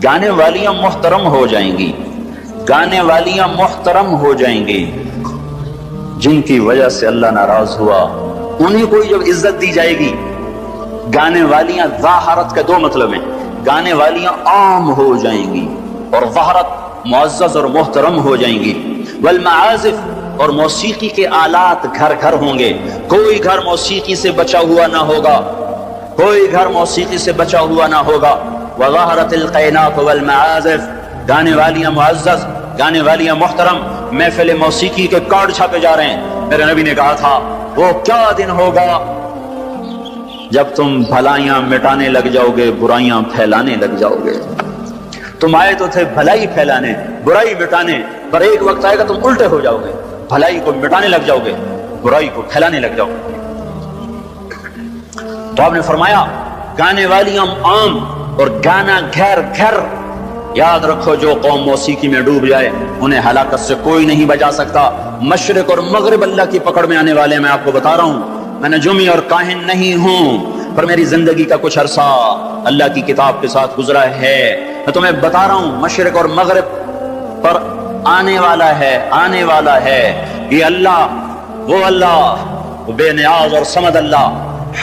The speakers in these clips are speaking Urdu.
گانے والیاں محترم ہو جائیں گی، گانے والیاں محترم ہو جائیں گی، جن کی وجہ سے اللہ ناراض ہوا انہیں کوئی جب عزت دی جائے گی۔ گانے والیاں ظاہرت کے دو مطلب ہیں، گانے والیاں عام ہو جائیں گی اور ظاہرت معزز اور محترم ہو جائیں گی۔ والمعازف، اور موسیقی کے آلات گھر گھر ہوں گے، کوئی گھر موسیقی سے بچا ہوا نہ ہوگا، کوئی گھر موسیقی سے بچا ہوا نہ ہوگا۔ وظہرت القینات والمعازف، گانے والیاں معزز، گانے والیاں محترم۔ محفل موسیقی کے کارڈ چھاپے جا رہے ہیں۔ میرے نبی نے کہا تھا وہ کیا دن ہوگا جب تم بھلائیاں مٹانے لگ جاؤ گے، برائیاں پھیلانے لگ جاؤ گے۔ تم آئے تو تھے بھلائی پھیلانے، برائی مٹانے، پر ایک وقت آئے گا تم الٹے ہو جاؤ گے، بھلائی کو مٹانے لگ جاؤ گے، برائی کو پھیلانے لگ جاؤ گے۔ تو آپ نے فرمایا گانے والیاں عام اور گانا گھر گھر۔ یاد رکھو جو قوم موسیقی میں ڈوب جائے انہیں ہلاکت سے کوئی نہیں بچا سکتا۔ مشرق اور مغرب اللہ کی پکڑ میں آنے والے، میں آپ کو بتا رہا ہوں، میں نجومی اور کاہن نہیں ہوں، پر میری زندگی کا کچھ عرصہ اللہ کی کتاب کے ساتھ گزرا ہے۔ میں تمہیں بتا رہا ہوں مشرق اور مغرب پر آنے والا ہے، آنے والا ہے یہ اللہ، وہ بے نیاز اور صمد اللہ،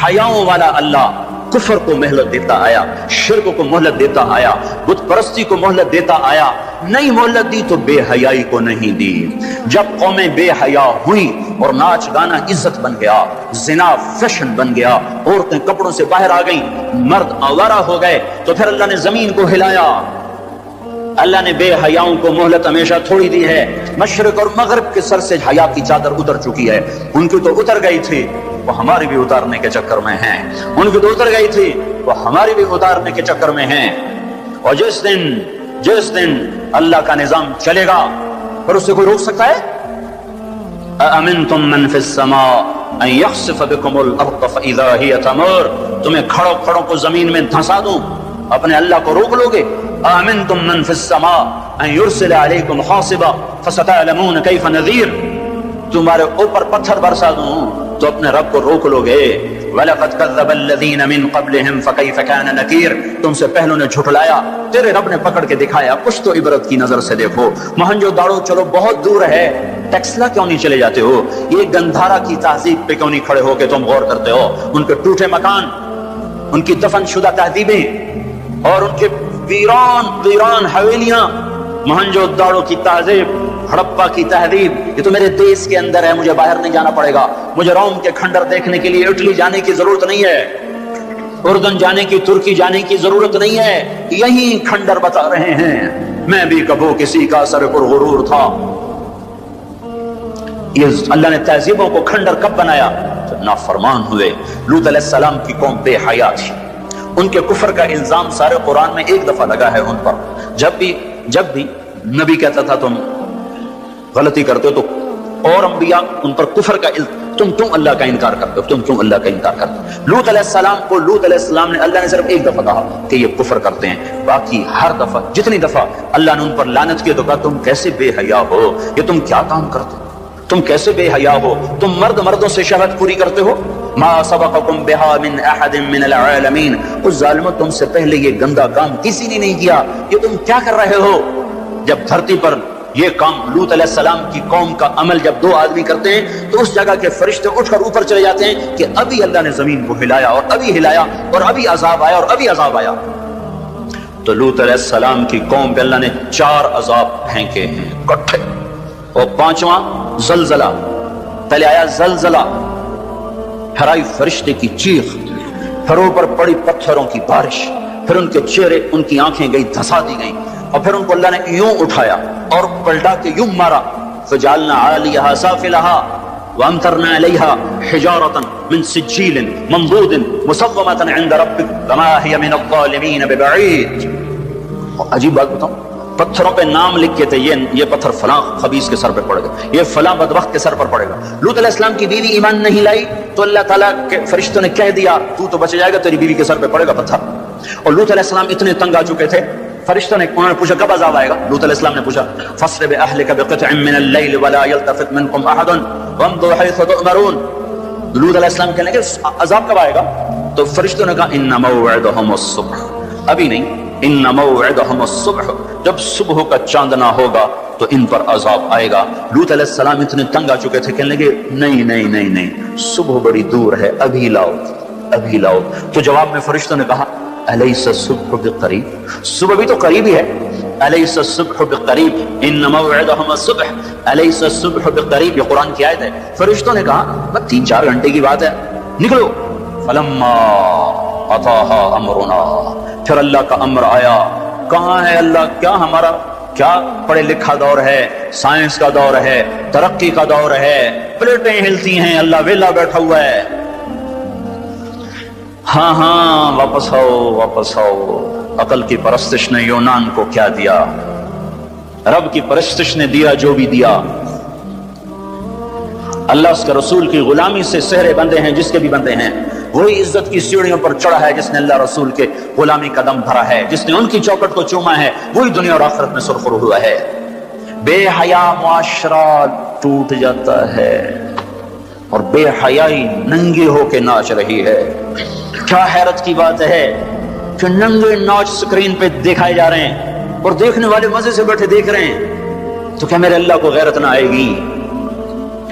حیاؤں والا اللہ، کفر کو مہلت دیتا آیا، شرک کو مہلت دیتا آیا، بت پرستی کو مہلت دیتا آیا۔ نہیں مہلت دی تو بے حیائی کو نہیں دی۔ جب قومیں بے حیا ہوئی اور ناچ گانا عزت بن گیا، زنا فیشن بن گیا، عورتیں کپڑوں سے باہر آ گئیں، مرد آوارہ ہو گئے، تو پھر اللہ نے زمین کو ہلایا۔ اللہ نے بے حیاؤں کو مہلت ہمیشہ تھوڑی دی ہے۔ مشرق اور مغرب کے سر سے حیا کی چادر اتر چکی ہے، ان کی تو اتر گئی تھی، وہ ہماری بھی اتارنے کے چکر میں ہیں، ان کی تو اتر گئی تھی، وہ ہماری بھی اتارنے کے چکر میں ہیں۔ اور جس دن اللہ کا نظام چلے گا پھر اسے کوئی روک سکتا ہے؟ أَأَمِنْتُمْ مَنْ فِي السَّمَاءِ أَنْ يَخْسِفَ بِكُمُ الْأَرْضَ فَإِذَا هِيَ تَمُورُ، تمہیں کھڑوں کو زمین میں دھنسا دوں، اپنے اللہ کو روک لو گے؟ أَأَمِنْتُمْ مَنْ فِي السَّمَاءِ أَنْ يُرْسِلَ عَلَيْكُمْ حَاصِبًا فَسَتَعْلَمُونَ كَيْفَ نَذِيرٌ، تمہارے اوپر پتھر برسا دوں تو اپنے رب کو روک لو گے؟ وَلَقَدْ كَذَّبَ الَّذِينَ مِن قَبْلِهِمْ فَكَيْفَ كَانَ نَكِيرٌ، تم سے پہلوں نے جھٹلایا، تیرے رب نے پکڑ کے دکھایا، کچھ تو عبرت کی نظر سے دیکھو۔ موہنجو داڑو چلو بہت دور ہے، ٹیکسلا کیوں نہیں چلے جاتے ہو؟ یہ گندھارا کی تہذیب پہ کیوں نہیں کھڑے ہو کہ تم غور کرتے ہو؟ ان کے ٹوٹے مکان، ان کی دفن شدہ تہذیبیں اور ان کے ویران حویلیاں، موہنجو داڑو کی تہذیب، ہڑپا کی تہذیب، یہ تو میرے دیش کے اندر ہے، مجھے باہر نہیں جانا پڑے گا، مجھے روم کے کھنڈر دیکھنے کے لیے اٹلی جانے کی ضرورت نہیں ہے، اردن جانے کی، ترکی جانے کی ضرورت نہیں ہے، یہی کھنڈر بتا رہے ہیں۔ میں بھی کبھی کسی کا سر پر غرور تھا۔ یہ اللہ نے تہذیبوں کو کھنڈر کب بنایا؟ جب نافرمان ہوئے۔ لوط علیہ السلام کی قوم بے حیا تھی، ان کے کفر کا الزام سارے قرآن میں ایک دفعہ لگا ہے ان پر۔ جب بھی نبی کہتا تھا تم غلطی کرتے ہو تو اور انبیاء ان پر کفر کا تم اللہ کا انکار کرتے ہو، تم اللہ کا انکار کرتے ہو۔ لوط علیہ السلام کو لوط علیہ السلام نے اللہ نے صرف ایک دفعہ کہا کہ یہ کفر کرتے ہیں، باقی ہر دفعہ جتنی دفعہ اللہ نے ان پر لعنت کی تو کہا تم کیسے بے حیا ہو، یہ تم کیا کام کرتے ہو، تم کیسے بے حیا ہو، تم مردوں سے شہوت پوری کرتے ہو۔ ما سبقکم بها من احد من العالمین، اس ظالموں تم سے پہلے یہ گندا کام کسی نے نہیں کیا، یہ تم کیا کر رہے ہو؟ جب دھرتی پر یہ کام لوط علیہ السلام کی قوم کا عمل جب دو آدمی کرتے ہیں تو اس جگہ کے فرشتے اٹھ کر اوپر چلے جاتے ہیں کہ ابھی اللہ نے زمین کو ہلایا اور ابھی ہلایا اور ابھی عذاب آیا اور ابھی عذاب آیا۔ تو لوط علیہ السلام کی قوم پہ اللہ نے 4 عذاب پھینکے ہیں کٹھے، اور 5واں زلزلہ۔ پہلے آیا زلزلہ، پھر آئی فرشتے کی چیخ، پھر اوپر پڑی پتھروں کی بارش، پھر ان کے چہرے، ان کی آنکھیں گئی دھسا دی گئیں، اور پھر ان کو اللہ نے یوں اٹھایا اور پلٹا کے یوں مارا۔ فجعلنا عالیہا سافلہا وامطرنا علیہا حجارۃ من سجیل منضود مسومۃ عند ربک وما ہی من الظالمین ببعید۔ عجیب بات بتاؤں، پتھروں پہ نام لکھ کے تھے، یہ پتھر فلاں خبیث کے سر پہ پڑے گا، یہ فلاں بدبخت کے سر پر پڑے گا۔ لوط علیہ السلام کی بیوی ایمان نہیں لائی تو اللہ تعالیٰ کے فرشتوں نے کہہ دیا تو بچ جائے گا، تیری بیوی کے سر پہ پڑے گا پتھر۔ اور لوط علیہ السلام اتنے تنگ آ چکے تھے، فرشتوں نے انہوں نے پوچھا کب عذاب آئے گا؟ لوط علیہ السلام نے پوچھا فَاسْرِ بِأَهْلِكَ بِقِطْعٍ مِّنَ اللَّيْلِ وَلَا يَلْتَفِتْ مِنكُمْ أَحَدٌ وَامْضُوا حَيْثُ تُؤْمَرُونَ۔ لوط علیہ السلام کہنے لگے عذاب کب آئے گا؟ تو فرشتوں نے کہا إِنَّ مَوْعِدَهُمُ الصُّبْحُ، ابھی نہیں، ان موعدہم الصبح، جب صبح کا چاندنا ہوگا تو ان پر عذاب آئے گا۔ لوط علیہ السلام اتنے تنگ آ چکے تھے، کہنے لگے نہیں نہیں نہیں نہیں، صبح بڑی دور ہے، ابھی لاؤ ابھی لاؤ۔ تو جواب میں فرشتوں نے کہا الیس الصبح بقریب، صبح بھی تو قریب ہی ہے، الیس الصبح بقریب ان موعدہم الصبح الیس الصبح بقریب، یہ قرآن کی آیت ہے۔ فرشتوں نے کہا بس 3-4 گھنٹے کی بات ہے، نکلو۔ فلما اتاہا امرنا، پھر اللہ کا امر آیا۔ کہاں ہے اللہ؟ کیا ہمارا کیا پڑھے لکھا دور ہے، سائنس کا دور ہے، ترقی کا دور ہے، پلیٹیں ہلتی ہیں، اللہ ویلا بیٹھا ہوا ہے۔ ہاں ہاں واپس آؤ واپس آؤ۔ عقل کی پرستش نے یونان کو کیا دیا، رب کی پرستش نے دیا جو بھی دیا۔ اللہ اس کے رسول کی غلامی سے سہرے بندے ہیں جس کے بھی بندے ہیں، وہی عزت کی سیڑھیوں پر چڑھا ہے جس نے اللہ رسول کے غلامی کا دم بھرا ہے، جس نے ان کی چوکٹ کو چوما ہے، وہی دنیا اور آخرت میں سرخرو ہوا ہے۔ بے حیا معاشرہ ٹوٹ جاتا ہے اور بے حیائی ننگے ہو کے ناچ رہی ہے۔ کیا حیرت کی بات ہے کہ ننگے ناچ سکرین پہ دکھائے جا رہے ہیں اور دیکھنے والے مزے سے بیٹھے دیکھ رہے ہیں، تو کیا میرے اللہ کو غیرت نہ آئے گی؟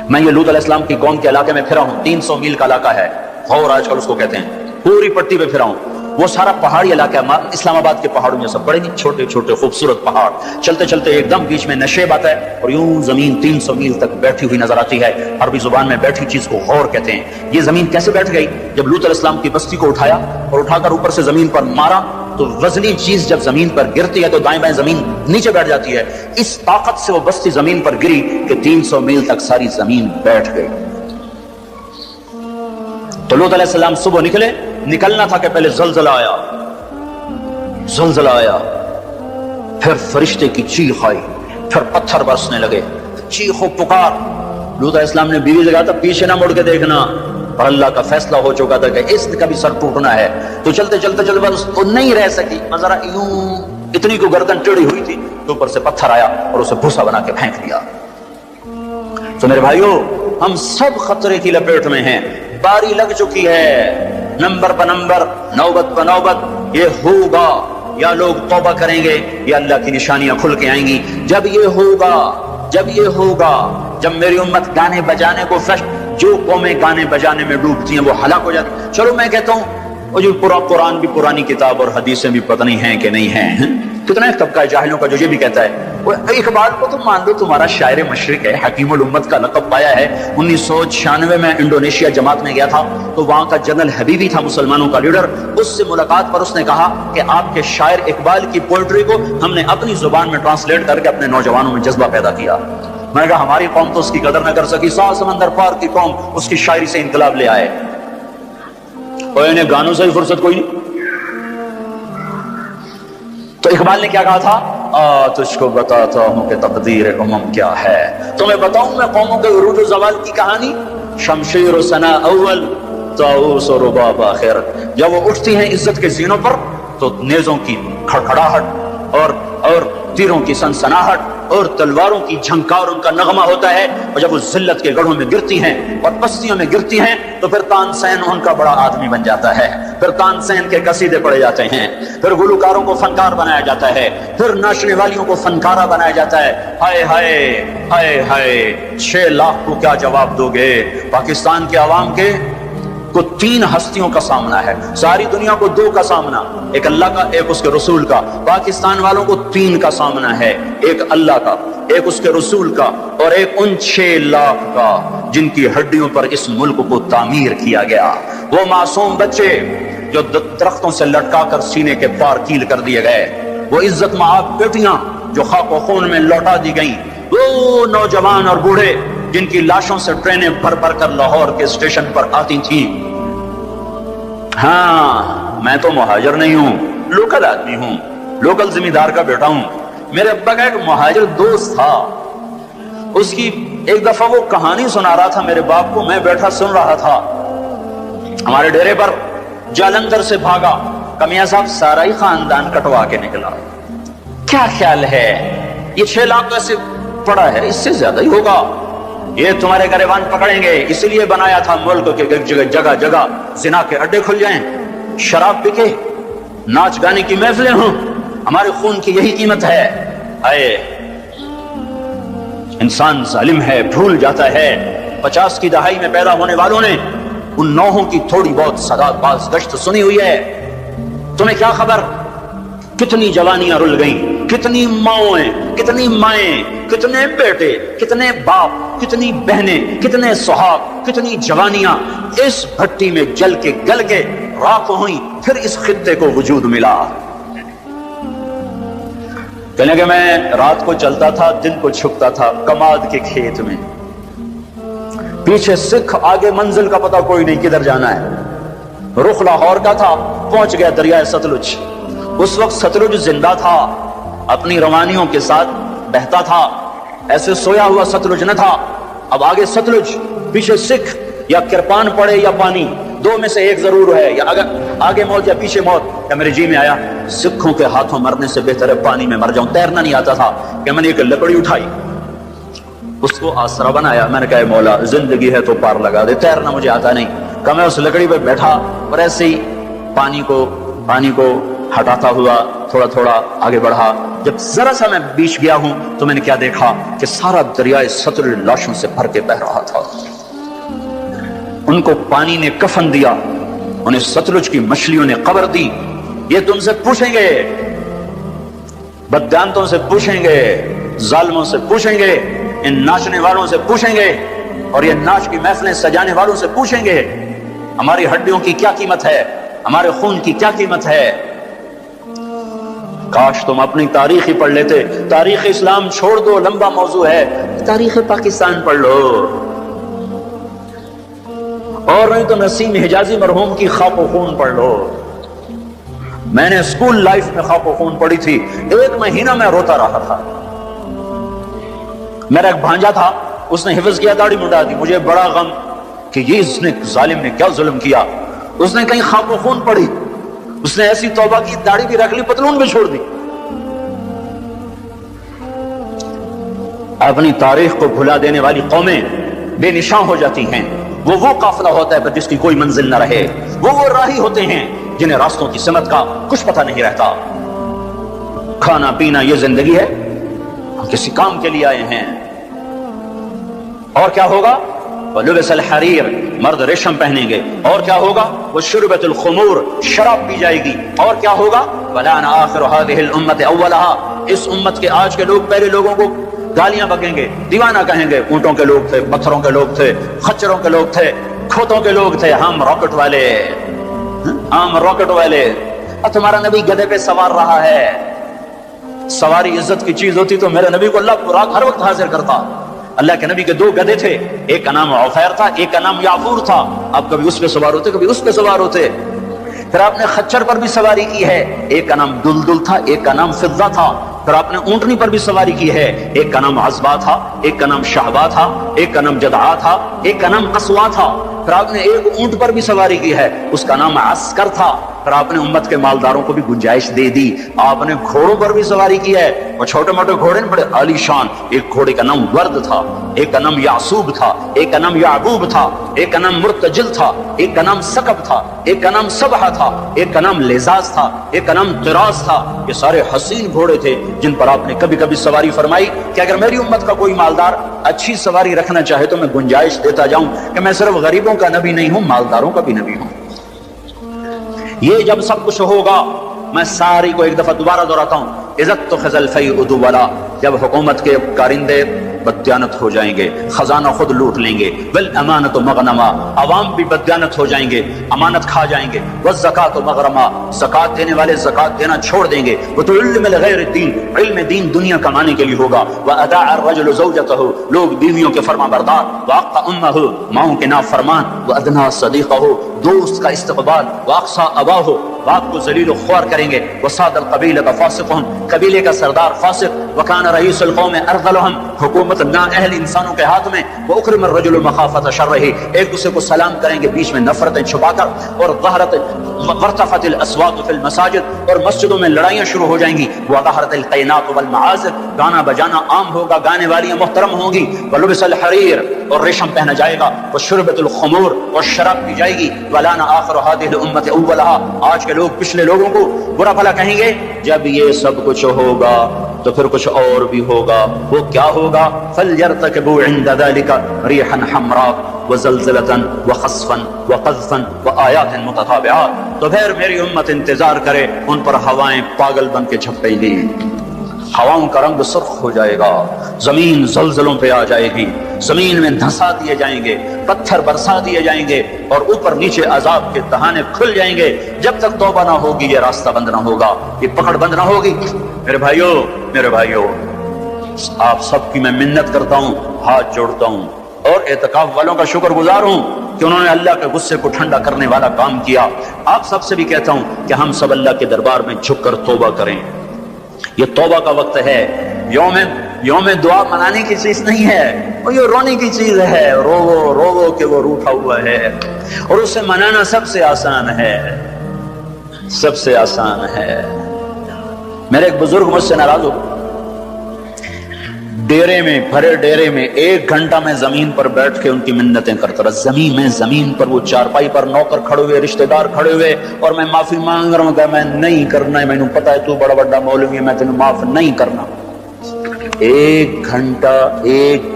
میں یہ لوط علیہ السلام کی قوم کے علاقے میں پھرا ہوں، 300 میل کا علاقہ ہے، غور آج کل اس کو کہتے ہیں، پوری پٹی پہ پھرا ہوں۔ وہ سارا پہاڑی علاقہ ہے، اسلام آباد کے پہاڑوں میں سب بڑے نہیں چھوٹے چھوٹے خوبصورت پہاڑ، چلتے چلتے ایک دم بیچ میں نشیب آتا ہے اور یوں زمین 300 میل تک بیٹھی ہوئی نظر آتی ہے۔ عربی زبان میں بیٹھی چیز کو غور کہتے ہیں۔ یہ زمین کیسے بیٹھ گئی؟ جب لوط علیہ السلام کی بستی کو اٹھایا اور اٹھا کر اوپر سے زمین پر مارا تو وزنی چیز جب زمین پر گرتی ہے تو دائیں بائیں زمین نیچے بیٹھ جاتی ہے۔ اس طاقت سے وہ بستی زمین پر گری کہ 300 میل تک ساری زمین بیٹھ گئی۔ تو لوط علیہ السلام صبح نکلے، نکلنا تھا کہ پہلے زلزلہ آیا، زلزلہ آیا، پھر فرشتے کی چیخ آئی، پھر پتھر برسنے لگے، چیخ و پکار۔ لوط علیہ السلام نے بیوی سے کہا تھا پیچھے نہ مڑ کے دیکھنا، اور اللہ کا فیصلہ ہو چکا تھا کہ اس کا بھی سر ٹوٹنا ہے۔ تو چلتے چلتے چلتے بس وہ نہیں رہ سکی، ذرا یوں اتنی کو گردن ٹیڑھی ہوئی تھی تو اوپر سے پتھر آیا اور اسے بھوسا بنا کے پھینک دیا۔ تو میرے بھائیو، ہم سب خطرے کی لپیٹ میں ہیں، باری لگ چکی ہے، نمبر پہ نمبر، نوبت پہ نوبت۔ یہ ہوگا، یا لوگ توبہ کریں گے یا اللہ کی نشانیاں کھل کے آئیں گی۔ جب یہ ہوگا، جب یہ ہوگا، جب میری امت گانے بجانے کو جو قومیں گانے بجانے میں ڈوبتی ہیں وہ ہلاک ہو جاتی۔ چلو میں کہتا ہوں وہ جو قرآن بھی پرانی کتاب اور حدیثیں بھی پتہ نہیں ہیں کہ نہیں ہیں، کتنا ایک طبقہ ہے جاہلوں کا جو یہ بھی کہتا ہے۔ وہ اقبال کو تم مان لو تمہارا شاعر مشرق ہے، حکیم الامت کا لقب پایا ہے۔ 1996 میں انڈونیشیا جماعت میں گیا تھا تو وہاں کا جنرل حبیبی تھا مسلمانوں کا لیڈر، اس سے ملاقات پر اس نے کہا کہ آپ کے شاعر اقبال کی پوئٹری کو ہم نے اپنی زبان میں ٹرانسلیٹ کر کے اپنے نوجوانوں میں جذبہ پیدا کیا۔ میں نے کہا ہماری قوم تو اس کی قدر نہ کر سکی، 100 سمندر پار کی قوم اس کی شاعری سے انقلاب لے آئے، اور انہیں گانوں سے ہی فرصت کوئی نہیں۔ تو اقبال نے کیا کہا تھا؟ تجھ کو بتاتا ہوں کہ تقدیر امم کیا ہے، تمہیں بتاؤں میں قوموں کے عروج و زوال کی کہانی۔ شمشیر و ثنا اول، طاؤس و رباب آخر۔ جب وہ اٹھتی ہیں عزت کے زینوں پر تو نیزوں کی کھڑکھڑاہٹ اور تیروں کی سنسناہٹ اور تلواروں کی جھنکار ان کا نغمہ ہوتا ہے، اور جب وہ ذلت کے گڑھوں میں گرتی ہیں اور پستیوں میں گرتی ہیں تو پھر تانسین ان کا بڑا آدمی بن جاتا ہے، پھر تانسین کے قصیدے پڑھے جاتے ہیں، پھر گلوکاروں کو فنکار بنایا جاتا ہے، پھر ناچنے والیوں کو فنکارہ بنایا جاتا ہے۔ ہائے ہائے ہائے ہائے، 6 لاکھ کو کیا جواب دو گے؟ پاکستان کے عوام کے کو 3 ہستیوں کا سامنا ہے، ساری دنیا کو 2 کا سامنا، ایک اللہ کا ایک اس کے رسول کا۔ پاکستان والوں کو 3 کا سامنا ہے، ایک اللہ کا، ایک اس کے رسول کا، اور ایک ان 6 لاکھ کا جن کی ہڈیوں پر اس ملک کو تعمیر کیا گیا۔ وہ معصوم بچے جو درختوں سے لٹکا کر سینے کے پار کیل کر دیے گئے، وہ عزت مآب بیٹیاں جو خاک و خون میں لوٹا دی گئیں، وہ نوجوان اور بوڑھے جن کی لاشوں سے ٹرینیں بھر بھر کر لاہور کے اسٹیشن پر آتی تھیں۔ ہاں، میں تو مہاجر نہیں ہوں، لوکل آدمی ہوں، لوکل ذمہ دار کا بیٹا ہوں۔ میرے ابا کا ایک مہاجر دوست تھا، اس کی ایک دفعہ وہ کہانی سنا رہا تھا میرے باپ کو، میں بیٹھا سن رہا تھا۔ ہمارے ڈیرے پر جالندھر سے بھاگا کمیاں صاحب سارا ہی خاندان کٹوا کے نکلا۔ کیا خیال ہے یہ 6 لاکھ تو ایسے پڑا ہے، اس سے زیادہ ہی ہوگا، یہ تمہارے گریبان پکڑیں گے، اس لیے بنایا تھا ملک کے جگہ جگہ زنا کے اڈے کھل جائیں، شراب بکے، ناچ گانے کی محفلیں ہوں، ہمارے خون کی یہی قیمت ہے. اے انسان ظالم ہے، بھول جاتا ہے. 50 کی دہائی میں پیدا ہونے والوں نے ان نوحوں کی تھوڑی بہت صدات باز گشت سنی ہوئی ہے. تمہیں کیا خبر کتنی جوانیاں رل گئیں، کتنی ماؤں، کتنی مائیں، کتنے بیٹے، کتنے باپ، کتنی بہنیں، کتنے سہاگ، کتنی جوانیاں اس بھٹی میں جل کے گل کے راکھ ہوئیں، پھر اس خطے کو وجود ملا. کہنے کہ میں رات کو چلتا تھا، دن کو چھپتا تھا کماد کے کھیت میں، پیچھے سکھ، آگے منزل کا پتہ کوئی نہیں کدھر جانا ہے. رخ لاہور کا تھا، پہنچ گیا دریائے ستلج. اس وقت ستلج زندہ تھا، اپنی روانیوں کے ساتھ بہتا تھا، ایسے سویا ہوا ستلج نہ تھا. اب آگے ستلج، پیچھے سکھ، یا کرپان پڑے یا پانی، دو میں سے ایک ضرور ہے، یا اگر آگے موت یا پیچھے موت. کہ میرے جی میں آیا سکھوں کے ہاتھوں مرنے سے بہتر ہے پانی میں مر جاؤں. تیرنا نہیں آتا تھا کہ میں نے ایک لکڑی اٹھائی، اس کو آسرا بنایا. میں نے کہا مولا زندگی ہے تو پار لگا دے، تیرنا مجھے آتا نہیں. کہ میں اس لکڑی پہ بیٹھا اور ایسے ہی پانی کو ہٹاتا ہوا تھوڑا تھوڑا آگے بڑھا. جب ذرا سا میں بیچ گیا ہوں تو میں نے کیا دیکھا کہ سارا دریائے ستلج لاشوں سے بھر کے بہ رہا تھا. ان کو پانی نے کفن دیا، انہیں ستلج کی مچھلیوں نے قبر دی. یہ تم سے پوچھیں گے، بددانتوں سے پوچھیں گے، ظالموں سے پوچھیں گے، ان ناچنے والوں سے پوچھیں گے، اور یہ ناچ کی محفلیں سجانے والوں سے پوچھیں گے ہماری ہڈیوں کی کیا قیمت ہے، ہمارے خون کی کیا قیمت ہے. کاش تم اپنی تاریخ ہی پڑھ لیتے. تاریخ اسلام چھوڑ دو، لمبا موضوع ہے، تاریخ پاکستان پڑھ لو. اور نہیں تو نسیم حجازی مرحوم کی خاک و خون پڑھ لو. میں نے اسکول لائف میں خاک و خون پڑھی تھی، 1 مہینہ میں روتا رہا تھا. میرا ایک بھانجا تھا، اس نے حفظ کیا، داڑھی منڈا دی. مجھے بڑا غم کہ یہ اس نے ظالم نے کیا ظلم کیا. اس نے کہیں خاک و خون پڑھی، اس نے ایسی توبہ کی، داڑھی بھی رکھ لی، پتلون بھی چھوڑ دی. اپنی تاریخ کو بھلا دینے والی قومیں بے نشاں ہو جاتی ہیں. وہ قافلہ ہوتا ہے پر جس کی کوئی منزل نہ رہے. وہ راہی ہوتے ہیں جنہیں راستوں کی سمت کا کچھ پتہ نہیں رہتا. کھانا پینا یہ زندگی ہے، ہم کسی کام کے لیے آئے ہیں. اور کیا ہوگا؟ وَلُبِسَ الْحَرِيرُ، مرد ریشم پہنیں گے. اور کیا ہوگا؟ وَشُرِبَتِ الْخُمُورُ، شراب پی جائے گی. اور کیا ہوگا؟ وَلَعَنَ آخِرُ هَذِهِ الْأُمَّةِ أَوَّلَهَا، اس امت کے آج کے لوگ پہلے لوگوں کو گالیاں بکیں گے، دیوانہ کہیں گے. اونٹوں کے لوگ تھے، پتھروں کے لوگ تھے، خچروں کے لوگ تھے، کھوتوں کے لوگ تھے، ہم راکٹ والے، ہم راکٹ والے. اور تمہارا نبی گدھے پہ سوار رہا ہے. سواری عزت کی چیز ہوتی تو میرے نبی کو اللہ براق ہر وقت حاضر کرتا. اللہ کے نبی کے 2 گدھے تھے، ایک کا نام عفیر تھا، ایک کا نام یعفور تھا. آپ کبھی اس پہ سوار ہوتے، کبھی اس پہ سوار ہوتے. پھر آپ نے خچر پر بھی سواری کی ہے، ایک کا نام دلدل تھا، ایک کا نام فضہ تھا. پھر آپ نے اونٹنی پر بھی سواری کی ہے، ایک کا نام عزبا تھا، ایک کا نام شہبا تھا، ایک کا نام جدعا تھا، ایک کا نام قصوا تھا. پھر آپ نے ایک اونٹ پر بھی سواری کی ہے، اس کا نام عسکر تھا. پھر آپ نے امت کے مالداروں کو بھی گنجائش دے دی، آپ نے گھوڑوں پر بھی سواری کی ہے. اور چھوٹے موٹے گھوڑے بڑے عالی شان. ایک گھوڑے کا نام ورد تھا، ایک کا نام یعصوب تھا، ایک کا نام یعقوب تھا، ایک کا نام مرتجل تھا، ایک کا نام سکب تھا، ایک کا نام سبحہ تھا، ایک کا نام لزاز تھا، ایک کا نام قراز تھا. یہ سارے حسین گھوڑے تھے جن پر آپ نے کبھی کبھی سواری فرمائی کہ اگر میری امت کا کوئی مالدار اچھی سواری رکھنا چاہے تو میں گنجائش دیتا جاؤں کہ میں صرف غریبوں کا نبی نہیں ہوں، مالداروں کا بھی نبی ہوں. یہ جب سب کچھ ہوگا، میں ساری کو ایک دفعہ دوبارہ دہراتا ہوں، عزت تو خزل فی ادولا، جب حکومت کے کارندے بددیانت ہو جائیں گے، خزانہ خود لوٹ لیں گے. والامانۃ مغنما، عوام بھی بددیانت ہو جائیں گے، امانت کھا جائیں گے. والزکاۃ مغرما، زکات دینے والے زکات دینا چھوڑ دیں گے. وتعلم لغیر الدین، علم دین دنیا کمانے کے لیے ہوگا. واطاع الرجل زوجته، لوگ بیویوں کے فرما بردار. واقع امہ، ماؤں کے نافرمان. وادنى صدیقہ، دوست کا استقبال. واقصى اباہ، باپ کو ذلیل و خوار کریں گے. وصاد القبیلۃ فاسقهم، قبیلے کا سردار فاسق. وکان رئیس القوم ارذلهم، حکومت امت نااہل انسانوں کے ہاتھ میں، وَأُكْرِمَ الرَّجُلُ مَخَافَةَ شَرِّهِ، ایک دوسرے کو سلام کریں گے بیچ میں نفرتیں چھپا کر، اور وَارْتَفَعَتِ الْأَصْوَاتُ فِي الْمَسَاجِدِ، اور مسجدوں میں لڑائیاں شروع ہو جائیں گی، وَظَهَرَتِ الْقَيْنَاتُ وَالْمَعَازِفُ، گانا بجانا عام ہوگا، گانے والیاں محترم ہوں گی، وَلُبِسَ الْحَرِيرُ، اور ریشم پہنا جائے گا، وَشُرِبَتِ الْخُمُورُ، اور شراب پی جائے گی، وَلَانَ آخِرُ هَذِهِ الْأُمَّةِ أَوَّلَهَا، آج کے لوگ پچھلے لوگوں کو برا بھلا کہیں گے۔ جب یہ سب کچھ ہوگا تو پھر کچھ اور بھی ہوگا، وہ کیا ہوگا؟ فَلْيَرْتَكِبُوا عِنْدَ ذَلِكَ رِيحًا حَمْرَاءَ وَزَلْزَلَةً وَخَسْفًا وَقَذْفًا وَآيَاتٍ مُتَتَابِعَاتٍ، تو پھر میری امت انتظار کرے، ان پر ہوائیں پاگل بن کے جھپٹیں گی، ہواؤں کا رنگ سرخ ہو جائے گا، زمین زلزلوں پہ آ جائے گی، زمین میں دھنسا دیے جائیں گے، پتھر برسا دیے جائیں گے، اور اوپر نیچے عذاب کے دہانے کھل جائیں گے۔ جب تک توبہ نہ ہوگی یہ راستہ بند نہ ہوگا، یہ پکڑ بند نہ ہوگی۔ میرے بھائیوں، آپ سب کی میں منت کرتا ہوں، ہاتھ جوڑتا ہوں، اور اعتکاف والوں کا شکر گزار ہوں کہ انہوں نے اللہ کے غصے کو ٹھنڈا کرنے والا کام کیا۔ آپ سب سے بھی کہتا ہوں کہ ہم سب اللہ کے دربار میں جھک کر توبہ کریں۔ یہ توبہ کا وقت ہے، یوم دعا منانے کی چیز نہیں ہے، اور یہ رونے کی چیز ہے، رو کہ وہ روٹھا ہوا ہے، اور اسے منانا سب سے آسان ہے، سب سے آسان ہے۔ میرے ایک بزرگ مجھ سے ناراض ہو، ڈیرے میں، بھرے ڈیرے میں 1 گھنٹہ میں زمین پر بیٹھ کے ان کی منتیں کرتا رہا، زمین پر وہ چارپائی پر نوکر کھڑے ہوئے، رشتہ دار کھڑے ہوئے، اور میں معافی مانگ رہا ہوں کہ میں نہیں کرنا ہے، مینوں پتا ہے تو بڑا بڑا مولوی ہے، میں تینوں معاف نہیں کرنا۔ 1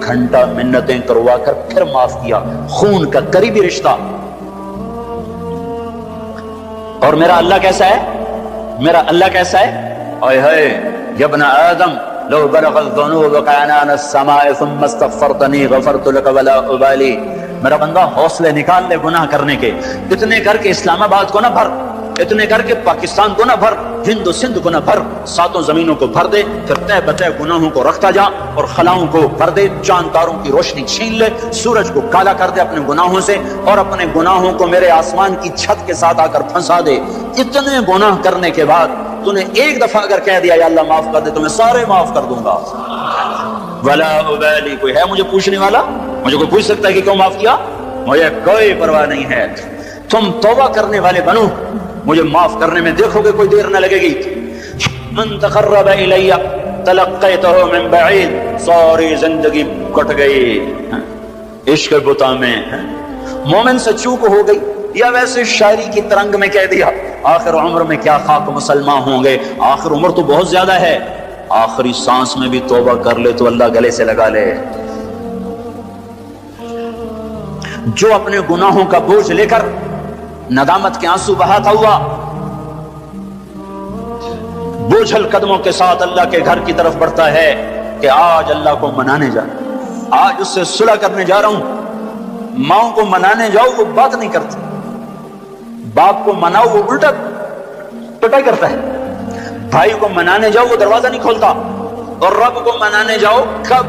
گھنٹہ منتیں کروا کر پھر معاف کیا، خون کا قریبی رشتہ۔ اور میرا اللہ کیسا ہے؟ اے ہے یا ابن آدم لو بلغت ذنوبك عنان السماء ثم استغفرتنی غفرت لك ولا ابالی، میرا بندہ حوصلے نکال لے گناہ کرنے کے، اتنے کر کے اسلام آباد کو نہ بھر، اتنے کر کے پاکستان کو نہ بھر، ہند و سندھ کو نہ بھر، 7 زمینوں کو بھر دے، پھر تہ بتہ گناہوں کو رکھتا جا، اور خلاؤں کو بھر دے، چاند تاروں کی روشنی چھین لے، سورج کو کالا کر دے اپنے گناہوں سے، اور اپنے گناہوں کو میرے آسمان کی چھت کے ساتھ آ کر پھنسا دے۔ اتنے گناہ کرنے کے بعد تو نے 1 دفعہ اگر کہہ دیا یا اللہ معاف کر دے تو میں سارے معاف کر دوں گا، ولا ابالی، کوئی ہے مجھے پوچھنے والا؟ مجھے کوئی پوچھ سکتا ہے کہ کیوں معاف کیا؟ مجھے کوئی پرواہ نہیں ہے۔ تم توبہ کرنے والے بنو، مجھے معاف کرنے میں دیکھو گے کوئی دیر نہ لگے گی۔ من تقرب الی تلقیتہ من بعید، ساری زندگی کٹ گئی عشق بتا میں، مومن سے چوک ہو گئی، یا ویسے شاعری کی ترنگ میں کہہ دیا آخر عمر میں کیا خاک مسلمان ہوں گے، آخر عمر تو بہت زیادہ ہے، آخری سانس میں بھی توبہ کر لے تو اللہ گلے سے لگا لے۔ جو اپنے گناہوں کا بوجھ لے کر ندامت کے آنسو بہاتا ہوا بوجھل قدموں کے ساتھ اللہ کے گھر کی طرف بڑھتا ہے کہ آج اللہ کو منانے جا، آج اس سے صلح کرنے جا رہا ہوں۔ ماؤں کو منانے جاؤ وہ بات نہیں کرتی، باپ کو مناؤ وہ الٹا پٹائی کرتا ہے، بھائی کو منانے جاؤ وہ دروازہ نہیں کھولتا، اور رب کو منانے جاؤ کب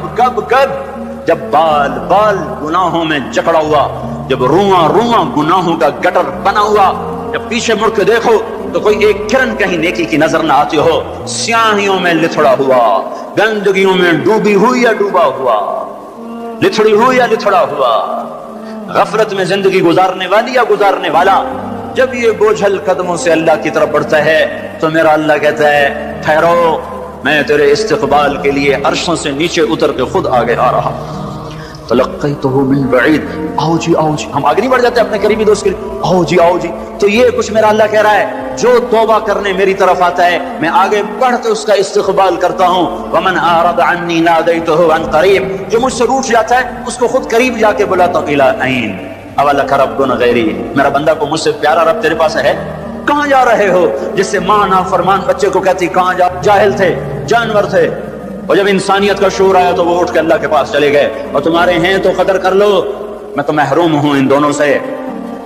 جب بال گناہوں میں جکڑا ہوا، جب رواں گناہوں کا گٹر بنا ہوا، جب پیچھے مڑ کے دیکھو تو کوئی ایک کرن کہیں نیکی کی نظر نہ آتی ہو، سیاہیوں میں لتھڑا ہوا، گندگیوں میں ڈوبی ہوئی یا ڈوبا ہوا، لتھڑی ہوئی یا لتھڑا ہوا، غفلت میں زندگی گزارنے والی یا گزارنے والا، جب یہ بوجھل قدموں سے اللہ کی طرف بڑھتا ہے تو میرا اللہ کہتا ہے ٹھہرو، میں تیرے استقبال کے لیے عرشوں سے نیچے اتر کے خود آگے آ رہا۔ تلقیتہ من بعید، آؤ جی ہم آگے نہیں بڑھ جاتے اپنے قریبی دوست کے لیے، آؤ جی۔ تو یہ کچھ میرا اللہ کہہ رہا ہے، جو توبہ کرنے میری طرف آتا ہے میں آگے بڑھ کے اس کا استقبال کرتا ہوں۔ ومن اعرض عنی نادیتہ عن قریب، جو مجھ سے روٹ جاتا ہے اس کو خود قریب جا کے بلاتا ہوں۔ الی عین اولک رب غیری، میرا بندہ کو مجھ سے پیارا رب تیرے پاس ہے؟ کہاں جا رہے ہو؟ جس سے ماں نافرمان بچے کو کہتی کہاں جا، جاہل تھے، جانور تھے، اور جب انسانیت کا شعور آیا تو وہ اٹھ کے اللہ کے پاس چلے گئے۔ اور تمہارے ہیں تو قدر کر لو، میں تو محروم ہوں ان دونوں سے،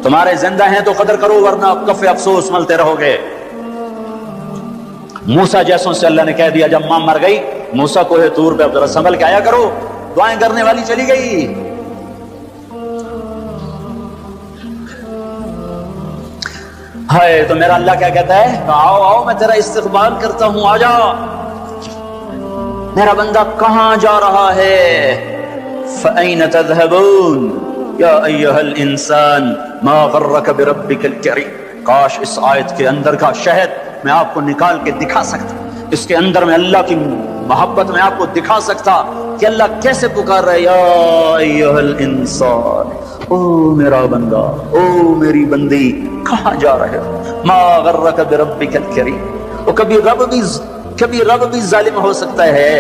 تمہارے زندہ ہیں تو قدر کرو ورنہ کف افسوس ملتے رہو گے۔ موسیٰ جیسوں سے اللہ نے کہہ دیا جب ماں مر گئی، موسیٰ کوہ طور پہ اب ذرا سنبھل کے آیا کرو، دعائیں کرنے والی چلی گئی۔ ہائے، تو میرا اللہ کیا کہتا ہے؟ آؤ میں تیرا استقبال کرتا ہوں، آ جا۔ میرا بندہ کہاں جا رہا ہے؟ فَأَيْنَ تَذْهَبُونَ یا ایھا الانسان ما غرک بربک الکریم۔ کاش اس آیت کے اندر کا شہد میں آپ کو نکال کے دکھا سکتا، اس کے اندر میں اللہ کی محبت میں آپ کو دکھا سکتا کہ اللہ کیسے پکار رہا ہے، یا ایھا الانسان، او میرا بندہ، او میری بندی، کہاں جا رہے ہو؟ ما غرک بربک الکریم۔ اور کبھی رب بھی ظالم ہو سکتا ہے،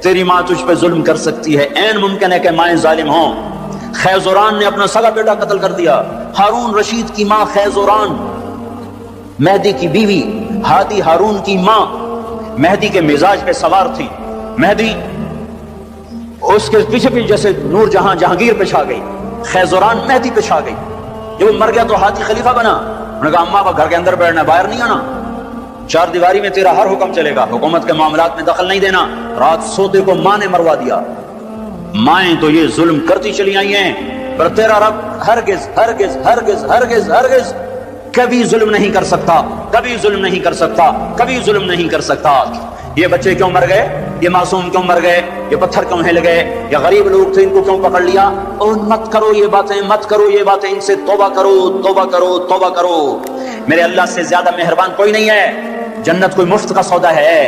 تیری ماں تجھ پہ ظلم کر سکتی ہے، عین ممکن ہے کہ مائیں ظالم ہوں۔ خیزوران نے اپنا سگا بیٹا قتل کر دیا، ہارون رشید کی ماں خیزوران، مہدی کی بیوی، ہادی ہارون کی ماں، مہدی کے مزاج پہ سوار تھی۔ مہدی اس کے پیچھے بھی جیسے نور جہاں جہانگیر پہ چھا گئی، خیزوران مہدی پہ چھا گئی۔ جب وہ مر گیا تو ہادی خلیفہ بنا، انہوں نے کہا اماں گھر کے اندر بیٹھنا، باہر نہیں آنا، چار دیواری میں تیرا ہر حکم چلے گا، حکومت کے معاملات میں دخل نہیں دینا۔ رات سوتے کو ماں نے مروا دیا۔ مائیں تو یہ ظلم کرتی چلی آئی ہیں، پر تیرا رب ہرگز ہرگز ہرگز ہرگز ہرگز کبھی ظلم نہیں کر سکتا، کبھی ظلم نہیں کر سکتا، کبھی ظلم نہیں کر سکتا۔ یہ بچے کیوں مر گئے؟ یہ معصوم کیوں مر گئے؟ یہ پتھر کیوں ہل گئے؟ یہ غریب لوگ تھے، ان کو کیوں پکڑ لیا؟ اور مت کرو یہ باتیں، مت کرو یہ باتیں، ان سے توبہ کرو، توبہ کرو، توبہ کرو۔ میرے اللہ سے زیادہ مہربان کوئی نہیں ہے۔ جنت کوئی مفت کا سودا ہے۔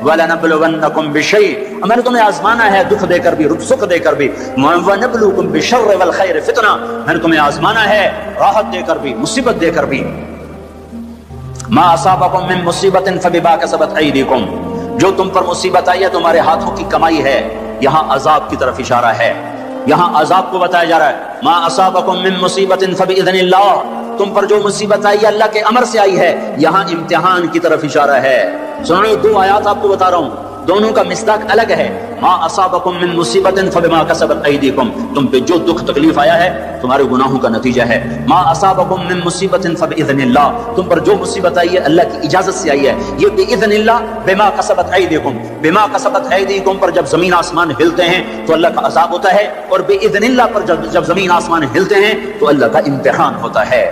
وَلَنَبْلُوَنَّكُمْ بِشَيْءٍ، میں نے تمہیں آزمانا ہے، دکھ دے کر بھی، سکھ دے کر بھی۔ وَنَبْلُوكُمْ بِالشَّرِّ وَالْخَيْرِ فِتْنَةً، میں نے تمہیں آزمانا ہے راحت دے کر بھی، مصیبت دے کر بھی۔ مَا أَصَابَكُم مِّن مُّصِيبَةٍ فَبِمَا كَسَبَتْ أَيْدِيكُمْ، جو تم پر مصیبت آئی ہے تمہارے ہاتھوں کی کمائی ہے۔ یہاں عذاب کی طرف اشارہ ہے، یہاں عذاب کو بتایا جا رہا ہے۔ مَا أَصَابَكُم مِّن مُّصِيبَةٍ فَبِإِذْنِ اللَّهِ، تم پر جو مصیبت آئی ہے اللہ کے امر سے آئی ہے۔ یہاں امتحان کی طرف اشارہ ہے۔ سنو، دو آیات آپ کو بتا رہا ہوں، دونوں کا مصداق الگ ہے۔ ما اصابکم من مصیبت فبما کسبت ایدیکم، تم پہ جو دکھ تکلیف آیا ہے تمہارے گناہوں کا نتیجہ ہے۔ ما اصابکم من مصیبت فباذن اللہ، تم پر جو مصیبت آئی ہے اللہ کی اجازت سے آئی ہے۔ یہ باذن اللہ، بما کسبت ایدیکم، بما کسبت ایدیکم پر جب زمین آسمان ہلتے ہیں تو اللہ کا عذاب ہوتا ہے، اور باذن اللہ پر جب زمین آسمان ہلتے ہیں تو اللہ کا امتحان ہوتا ہے۔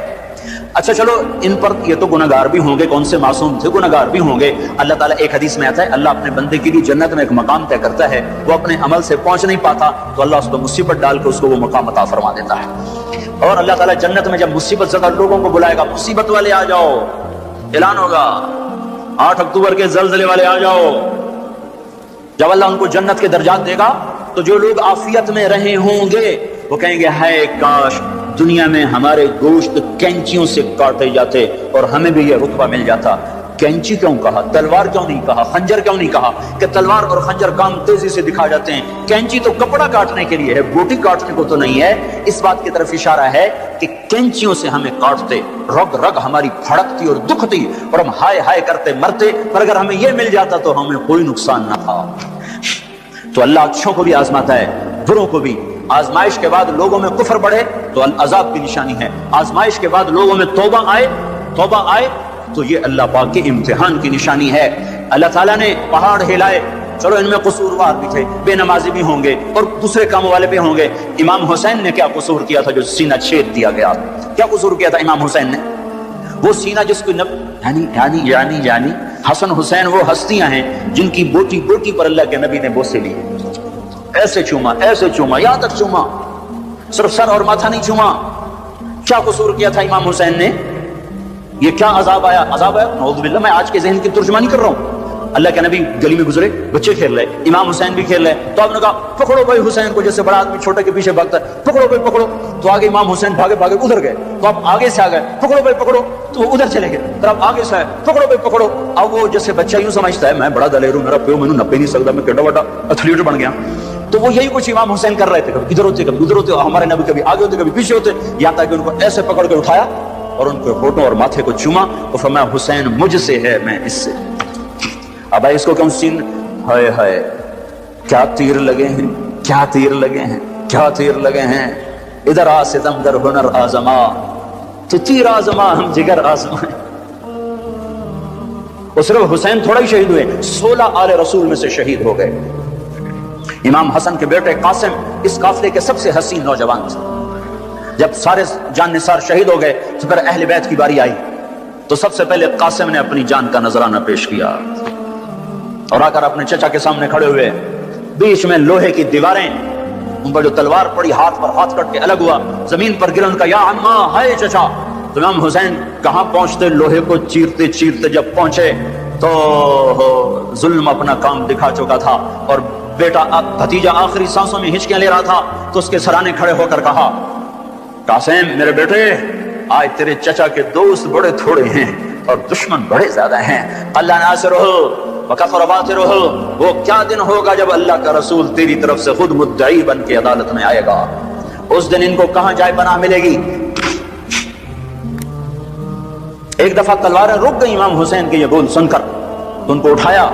اچھا چلو، ان پر یہ تو گناہگار بھی ہوں گے، کون سے معصوم تھے، گناہگار بھی ہوں گے۔ اللہ تعالیٰ ایک حدیث میں آتا ہے، اللہ اپنے بندے کے لیے جنت میں ایک مقام طے کرتا ہے، وہ اپنے عمل سے پہنچ نہیں پاتا تو اللہ اس کو مصیبت ڈال کے اس کو وہ مقام عطا فرما دیتا ہے۔ اور اللہ تعالیٰ جنت میں جب مصیبت زدہ لوگوں کو بلائے گا، مصیبت والے آ جاؤ، اعلان ہوگا 8 اکتوبر کے زلزلے والے آ جاؤ۔ جب اللہ ان کو جنت کے درجات دے گا تو جو لوگ عافیت میں رہے ہوں گے وہ کہیں گے ہائے کاش دنیا میں ہمارے گوشت کینچیوں سے کاٹے جاتے اور ہمیں بھی یہ رتبہ مل جاتا۔ کینچی کیوں کہا؟ تلوار کیوں نہیں کہا؟ خنجر کیوں نہیں کہا؟ کہ تلوار اور خنجر کام تیزی سے دکھا جاتے ہیں، کینچی تو کپڑا کاٹنے کے لیے ہے، بوٹی کاٹنے کو تو نہیں ہے۔ اس بات کی طرف اشارہ ہے کہ کینچیوں سے ہمیں کاٹتے، رگ رگ ہماری پھڑکتی اور دکھتی اور ہم ہائے ہائے کرتے مرتے، پر اگر ہمیں یہ مل جاتا تو ہمیں کوئی نقصان نہ تھا۔ تو اللہ اچھوں کو بھی آزماتا ہے، بروں کو بھی۔ آزمائش کے بعد لوگوں میں کفر بڑھے تو عذاب کی نشانی ہے، آزمائش کے بعد لوگوں میں توبہ آئے تو یہ اللہ پاک کے امتحان کی نشانی ہے۔ اللہ تعالیٰ نے پہاڑ ہلائے، چلو ان میں قصوروار بھی تھے، بے نمازی بھی ہوں گے اور دوسرے کاموں والے بھی ہوں گے۔ امام حسین نے کیا قصور کیا تھا جو سینہ چھید دیا گیا؟ کیا قصور کیا تھا امام حسین نے؟ وہ سینہ جس کو یعنی حسن حسین وہ ہستیاں ہیں جن کی بوٹی بوٹی پر اللہ کے نبی نے بوسے لیے، ایسے چوما یہاں تک چوما، صرف سر اور ماتھا نہیں چوما۔ کیا قصور کیا تھا امام حسین نے؟ یہ کیا عذاب آیا؟ نعوذ باللہ، میں آج کے ذہن کی ترجمانی کر رہا ہوں۔ اللہ کے نبی گلی میں گزرے، بچے کھیل رہے، امام حسین بھی کھیل رہے، تو آپ نے کہا پکڑو بھائی حسین کو، جیسے بڑا آدمی چھوٹے کے پیچھے بھاگتا ہے، پکڑو بھائی پکڑو، تو آگے امام حسین بھاگے ادھر گئے، تو آپ آگے سے آ گئے، پکڑو بھائی پکڑو، تو وہ ادھر چلے گئے، پھر آپ آگے سے آئے، پکڑو بھائی پکڑو۔ اب وہ جیسے بچہ یوں سمجھتا ہے میں بڑا دلیر ہوں، میرا پیو میں نپے نہیں سکتا، میں کیڈا بڑا ایتھلیٹ بن گیا، تو وہ یہی کچھ امام حسین کر رہے تھے، کبھی ادھر ہوتے کبھی ادھر ہوتے، ہمارے نبی کبھی آگے ہوتے کبھی پیچھے ہوتے، یہاں تک کہ ان کو ایسے پکڑ کے اٹھایا اور ان کے ہونٹوں اور ماتھے کو چوما اور فرمایا حسین مجھ سے ہے، میں اس سے۔ اب اس کو کیوں سین ہائے ہائے، کیا تیر لگے ہیں، کیا تیر لگے ہیں، کیا تیر لگے ہیں۔ ادھر آ ستم در ہنر آزما، تو تیر آزما ہم جگر آزمائیں۔ وہ صرف حسین تھوڑا ہی شہید ہوئے، 16 آل رسول میں سے شہید ہو گئے۔ امام حسن کے بیٹے قاسم اس قافلے کے سب سے حسین نوجوان تھے۔ جب سارے جان نثار شہید ہو گئے تو پھر اہل بیت کی باری آئی، تو سب سے پہلے قاسم نے اپنی جان کا نذرانہ پیش کیا اور آ کر اپنے چچا کے سامنے کھڑے ہوئے، بیچ میں لوہے کی دیواریں، ان پر جو تلوار پڑی ہاتھ پر ہاتھ کٹ کے الگ ہوا، زمین پر گرا، ان کا یا عمّا، ہائے چچا۔ تو امام حسین کہاں پہنچتے، لوہے کو چیرتے چیرتے جب پہنچے تو ظلم اپنا کام دکھا چکا تھا، اور بیٹا بھتیجا آخری سانسوں میں ہچکیاں لے رہا تھا، تو اس کے سرانے کھڑے ہو کر کہا، قاسم میرے بیٹے، آج تیرے چچا کے دوست بڑے تھوڑے ہیں اور دشمن بڑے زیادہ ہیں، اللہ ناصرہ وکفر باطرہ، وہ کیا دن ہوگا جب اللہ کا رسول تیری طرف سے خود مدعی بن کے عدالت میں آئے گا، اس دن ان کو کہاں جائے پناہ ملے گی۔ ایک دفعہ تلواریں رک گئی امام حسین کے یہ بول سن کر، تو ان کو اٹھایا،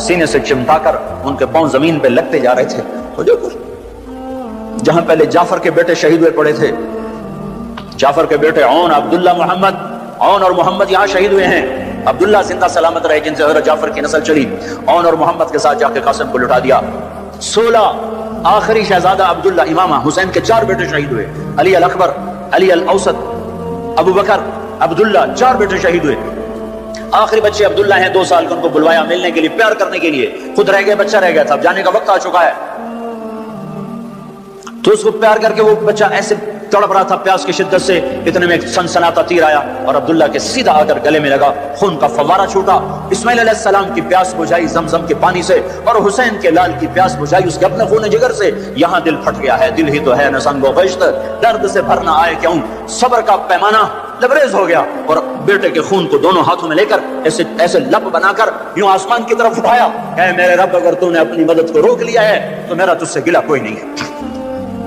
سینے سے چمٹا کر ان کے پاؤں زمین پہ لگتے جا رہے تھے، جہاں پہلے جعفر کے بیٹے شہید ہوئے پڑے تھے، جعفر کے بیٹے عون، عبداللہ، محمد، عون اور محمد یہاں شہید ہوئے ہیں، عبداللہ زندہ سلامت رہے جن سے حضرت جعفر کی نسل چلی، عون اور محمد کے ساتھ جا کے قاسم کو لٹا دیا۔ 16 آخری شہزادہ عبداللہ، امام حسین کے 4 بیٹے شہید ہوئے، علی الاکبر، علی الاوسط، ابو بکر، عبداللہ، 4 بیٹے شہید ہوئے۔ آخری بچے عبداللہ ہیں، 2 سال کے، ان کو بلوایا ملنے کے لیے، پیار کرنے کے لیے، خود رہ گئے، بچہ رہ گیا تھا، اب جانے کا وقت آ چکا ہے، تو اس کو پیار کر کے وہ بچہ ایسے تڑپ رہا تھا پیاس کی شدت سے، اتنے میں ایک سنسناتا تیر آیا اور عبداللہ کے سیدھا آ کر گلے میں لگا، خون کا فوارہ چھوٹا، اسماعیل علیہ السلام کی پیاس بجھائی زمزم کے پانی سے، اور حسین کے لال کی پیاس بجھائی اس کے اپنے خون جگر سے۔ یہاں دل پھٹ گیا ہے، دل ہی تو ہے نہ سنگ و غشت، درد سے بھرنا آئے کیوں، صبر کا پیمانہ لبریز ہو گیا، اور بیٹے کے خون کو دونوں ہاتھوں میں لے کر ایسے لب بنا کر یوں آسمان کی طرف اٹھایا، اے میرے رب، اگر تو نے اپنی مدد کو روک لیا ہے تو میرا تجھ سے گلہ کوئی نہیں ہے۔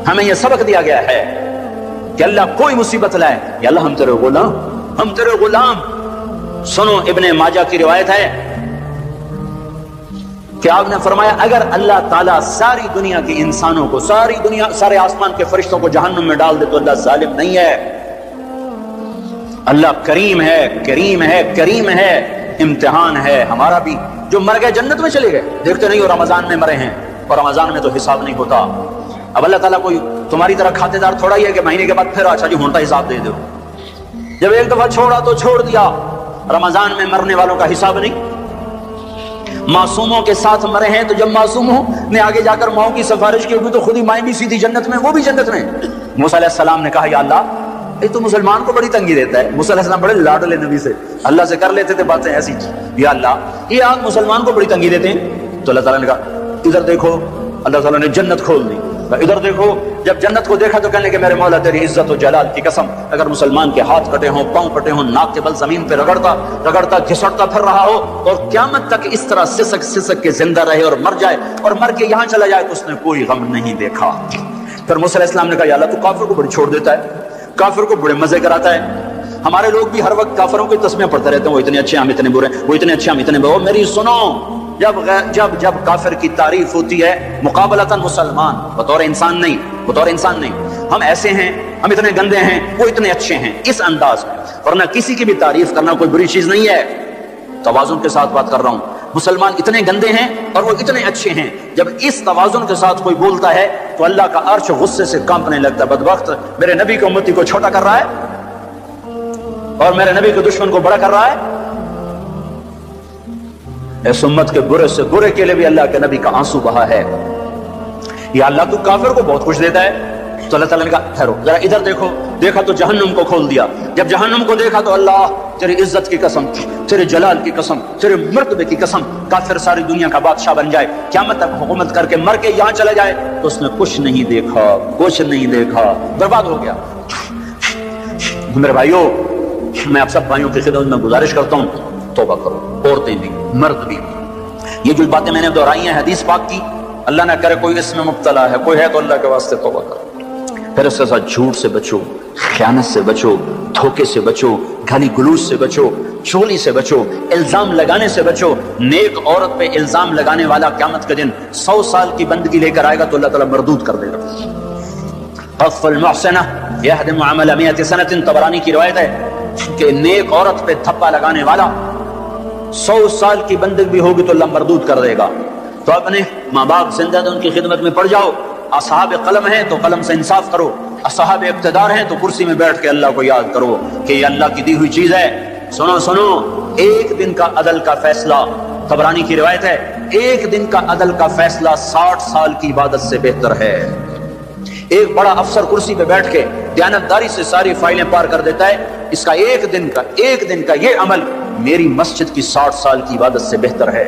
ہمیں یہ سبق دیا گیا ہے کہ اللہ کوئی مصیبت لائے، یا اللہ ہم تیرے غلام، ہم تیرے غلام۔ سنو، ابن ماجہ کی روایت ہے کہ آپ نے فرمایا، اگر اللہ تعالیٰ ساری دنیا کے انسانوں کو، ساری دنیا، سارے آسمان کے فرشتوں کو جہنم میں ڈال دے تو اللہ ظالم نہیں ہے، اللہ کریم ہے، کریم ہے، کریم ہے، امتحان ہے ہمارا بھی۔ جو مر گئے جنت میں چلے گئے، دیکھتے نہیں ہو رمضان میں مرے ہیں، اور رمضان میں تو حساب نہیں ہوتا۔ اب اللہ تعالیٰ کوئی تمہاری طرح کھاتے دار تھوڑا ہی ہے کہ مہینے کے بعد پھر اچھا جی ہوتا حساب دے دو، جب ایک دفعہ چھوڑا تو چھوڑ دیا۔ رمضان میں مرنے والوں کا حساب نہیں، معصوموں کے ساتھ مرے ہیں، تو جب معصوموں نے آگے جا کر ماؤں کی سفارش کی ہوئی تو خود ہی مائیں بھی سیدھی جنت میں، وہ بھی جنت میں۔ موسیٰ علیہ السلام نے کہا، یا اللہ، یہ تو مسلمان کو بڑی تنگی دیتا ہے۔ موسیٰ علیہ السلام بڑے لاڈلے نبی سے، اللہ سے کر لیتے تھے باتیں ایسی، یا اللہ یہ آگ مسلمان کو بڑی تنگی دیتے ہیں۔ تو اللہ تعالیٰ نے کہا، ادھر دیکھو، اللہ تعالیٰ نے جنت کھول دی، ادھر دیکھو۔ جب جنت کو دیکھا تو کہنے لگے، میرے مولا تیری عزت و جلال کی قسم، اگر مسلمان کے ہاتھ کٹے ہوں، پاؤں کٹے ہوں، ناک کے بل زمین پہ رگڑتا گھسٹتا پھر رہا ہو، اور قیامت تک اس طرح سسک سسک کے زندہ رہے اور مر جائے، اور مر کے یہاں چلا جائے، تو اس نے کوئی غم نہیں دیکھا۔ پھر موسیٰ علیہ السلام نے کہا، یا اللہ، تو کافر کو بڑی چھوڑ دیتا ہے، کافر کو بڑے مزے کراتا ہے۔ ہمارے لوگ بھی ہر وقت کافروں کی تسمیاں پڑھتے رہتے ہیں، وہ اتنے اچھے، ہم اتنے برے، وہ اتنے اچھے، ہم اتنے برے۔ میری سنو، جب کافر کی تعریف ہوتی ہے مقابلتاً مسلمان، بطور انسان نہیں، بطور انسان نہیں، ہم ایسے ہیں، ہم اتنے گندے ہیں، وہ اتنے اچھے ہیں، اس انداز میں، ورنہ کسی کی بھی تعریف کرنا کوئی بری چیز نہیں ہے۔ توازن کے ساتھ بات کر رہا ہوں، مسلمان اتنے گندے ہیں اور وہ اتنے اچھے ہیں، جب اس توازن کے ساتھ کوئی بولتا ہے تو اللہ کا عرش غصے سے کانپنے لگتا ہے۔ بدبخت، میرے نبی کی امتی کو چھوٹا کر رہا ہے اور میرے نبی کے دشمن کو بڑا کر رہا ہے۔ اس امت کے برے سے برے کے لیے بھی اللہ کے نبی کا آنسو بہا ہے۔ یا اللہ، تو کافر کو بہت کچھ دیتا ہے۔ تو اللہ تعالیٰ نے کہا، ٹھہرو ذرا ادھر دیکھو۔ دیکھا تو جہنم کو کھول دیا۔ جب جہنم کو دیکھا تو اللہ، تیری عزت کی قسم، تیرے جلال کی قسم، تیرے مرتبے کی قسم، کافر ساری دنیا کا بادشاہ بن جائے، قیامت تک حکومت کر کے مر کے یہاں چلا جائے، تو اس نے کچھ نہیں دیکھا، کچھ نہیں دیکھا، برباد ہو گیا۔ میرے بھائیوں، میں آپ سب بھائیوں کی خدمت میں گزارش کرتا ہوں، توبہ کرو، عورتیں بھی، مرد بھی۔ یہ جو باتیں میں نے دہرائی ہیں حدیث پاک کی، اللہ نہ کرے کوئی اس میں مبتلا ہے، کوئی ہے تو اللہ کے واسطے توبہ کرو۔ پھر اس کے ساتھ جھوٹ سے بچو، خیانت سے بچو، دھوکے سے بچو، گالی گلوچ سے بچو، چولی سے بچو، الزام لگانے سے بچو۔ نیک عورت پہ الزام لگانے والا قیامت کے دن 100 سال کی بندگی لے کر آئے گا تو اللہ تعالیٰ مردود کر دے گا۔ قذف المحسنہ یہدم عمل 100 سنۃ، طبرانی کی روایت ہے کہ نیک عورت پہ تھپا لگانے والا 100 سال کی بندگی بھی ہوگی تو اللہ مردود کر دے گا۔ تو اپنے ماں باپ زندہ ان کی خدمت میں پڑ جاؤ، اصحاب قلم ہیں تو قلم سے انصاف کرو، اصحاب اقتدار ہیں تو کرسی میں بیٹھ کے اللہ کو یاد کرو کہ یہ اللہ کی دی ہوئی چیز ہے۔ سنو، ایک دن کا عدل کا فیصلہ، طبرانی کی روایت ہے ایک دن کا عدل کا فیصلہ 60 سال کی عبادت سے بہتر ہے۔ ایک بڑا افسر کرسی پہ بیٹھ کے دیانتداری سے ساری فائلیں پار کر دیتا ہے، اس کا ایک دن کا یہ عمل میری مسجد کی 60 سال کی عبادت سے بہتر ہے۔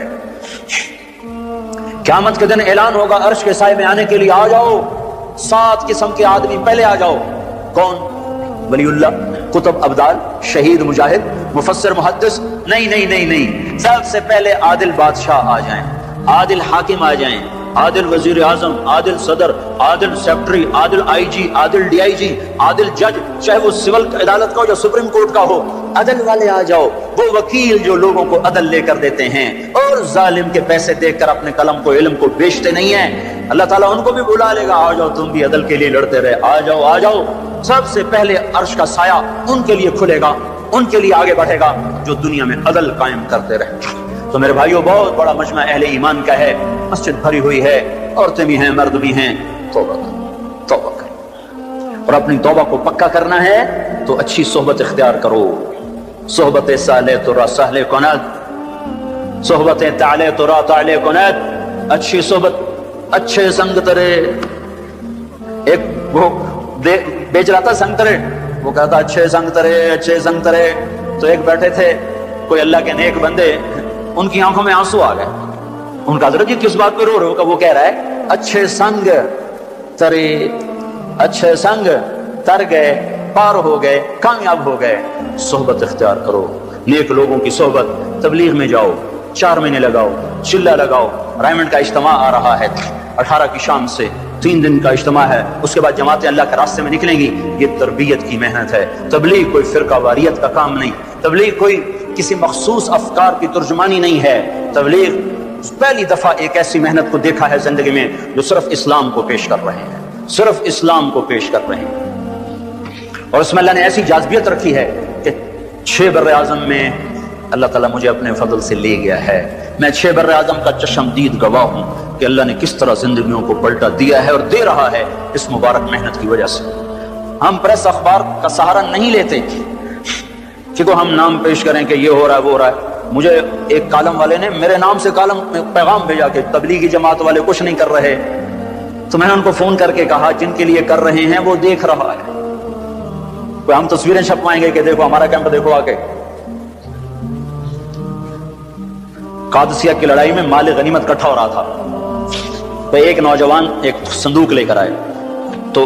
قیامت کے دن اعلان ہوگا عرش کے سائے میں آنے کے لیے آ جاؤ، 7 قسم کے آدمی پہلے آ جاؤ۔ کون؟ ولی اللہ، کتب ابدال، شہید مجاہد، مفسر محدث؟ نہیں، سب سے پہلے عادل بادشاہ آ جائیں، عادل حاکم آ جائیں، عادل وزیر اعظم، عادل صدر، عادل secretary, Adil I G, Adil D I جی، عادل جج، چاہے وہ سول عدالت کا ہو یا سپریم کورٹ کا ہو، عدل والے آ جاؤ، وہ وکیل جو لوگوں کو عدل لے کر دیتے ہیں اور ظالم کے پیسے دے کر اپنے قلم کو علم کو بیچتے نہیں ہیں، اللہ تعالیٰ ان کو بھی بلا لے گا، آ جاؤ تم بھی عدل کے لیے لڑتے رہے، آ جاؤ۔ سب سے پہلے عرش کا سایہ ان کے لیے کھلے گا، ان کے لیے آگے بڑھے گا جو دنیا میں عدل قائم کرتے رہے۔ تو میرے بھائیوں، بہت بڑا مجمع اہل ایمان کا ہے، مسجد بھری ہوئی ہے، عورتیں بھی ہیں، مرد بھی ہیں، توبہ کرو اور اپنی توبہ کو پکا کرنا ہے تو اچھی صحبت اختیار کرو۔ صحبت صالح تو را صالح کند، صحبت تعالی تو را تعالی کند، اچھی صحبت، اچھے سنگ ترے۔ ایک وہ بیچ رہا تھا سنگ ترے، وہ کہتا اچھے سنگ ترے، تو ایک بیٹھے تھے کوئی اللہ کے نیک بندے، ان کی آنکھوں میں آنسو آ گئے۔ ان کا حضرت جی کس بات پہ رو رہے ہو؟ وہ کہہ رہا ہے اچھے سنگ ترے، اچھے سنگ تر گئے، پار ہو گئے، کامیاب ہو گئے۔ صحبت اختیار کرو، نیک لوگوں کی صحبت۔ تبلیغ میں جاؤ، 4 مہینے لگاؤ، چلہ لگاؤ۔ رائمنڈ کا اجتماع آ رہا ہے 18 کی شام سے، 3 دن کا اجتماع ہے، اس کے بعد جماعتیں اللہ کے راستے میں نکلیں گی۔ یہ تربیت کی محنت ہے۔ تبلیغ کوئی فرقہ واریت کا کام نہیں، تبلیغ کوئی کسی مخصوص افکار کی ترجمانی نہیں ہے۔ تبلیغ پہلی دفعہ ایک ایسی محنت کو دیکھا ہے زندگی میں جو صرف اسلام کو پیش کر رہے ہیں، صرف اسلام کو پیش کر رہے ہیں۔ اور اس میں اللہ نے ایسی جاذبیت رکھی ہے کہ 6 بر اعظم میں اللہ تعالیٰ مجھے اپنے فضل سے لے گیا ہے۔ میں 6 بر اعظم کا چشمدید گواہ ہوں کہ اللہ نے کس طرح زندگیوں کو پلٹا دیا ہے اور دے رہا ہے اس مبارک محنت کی وجہ سے۔ ہم پریس اخبار کا سہارا نہیں لیتے کہ ہم نام پیش کریں کہ یہ ہو رہا ہے وہ ہو رہا ہے۔ مجھے ایک کالم والے نے میرے نام سے کالم میں پیغام بھیجا کہ تبلیغی جماعت والے کچھ نہیں کر رہے، تو میں نے ان کو فون کر کے کہا جن کے لیے کر رہے ہیں وہ دیکھ رہا ہے۔ کوئی ہم تصویریں چھپوائیں گے کہ دیکھو ہمارا کیمپ دیکھو آ کے۔ قادسیہ کی لڑائی میں مال غنیمت اکٹھا ہو رہا تھا، تو ایک نوجوان ایک صندوق لے کر آئے، تو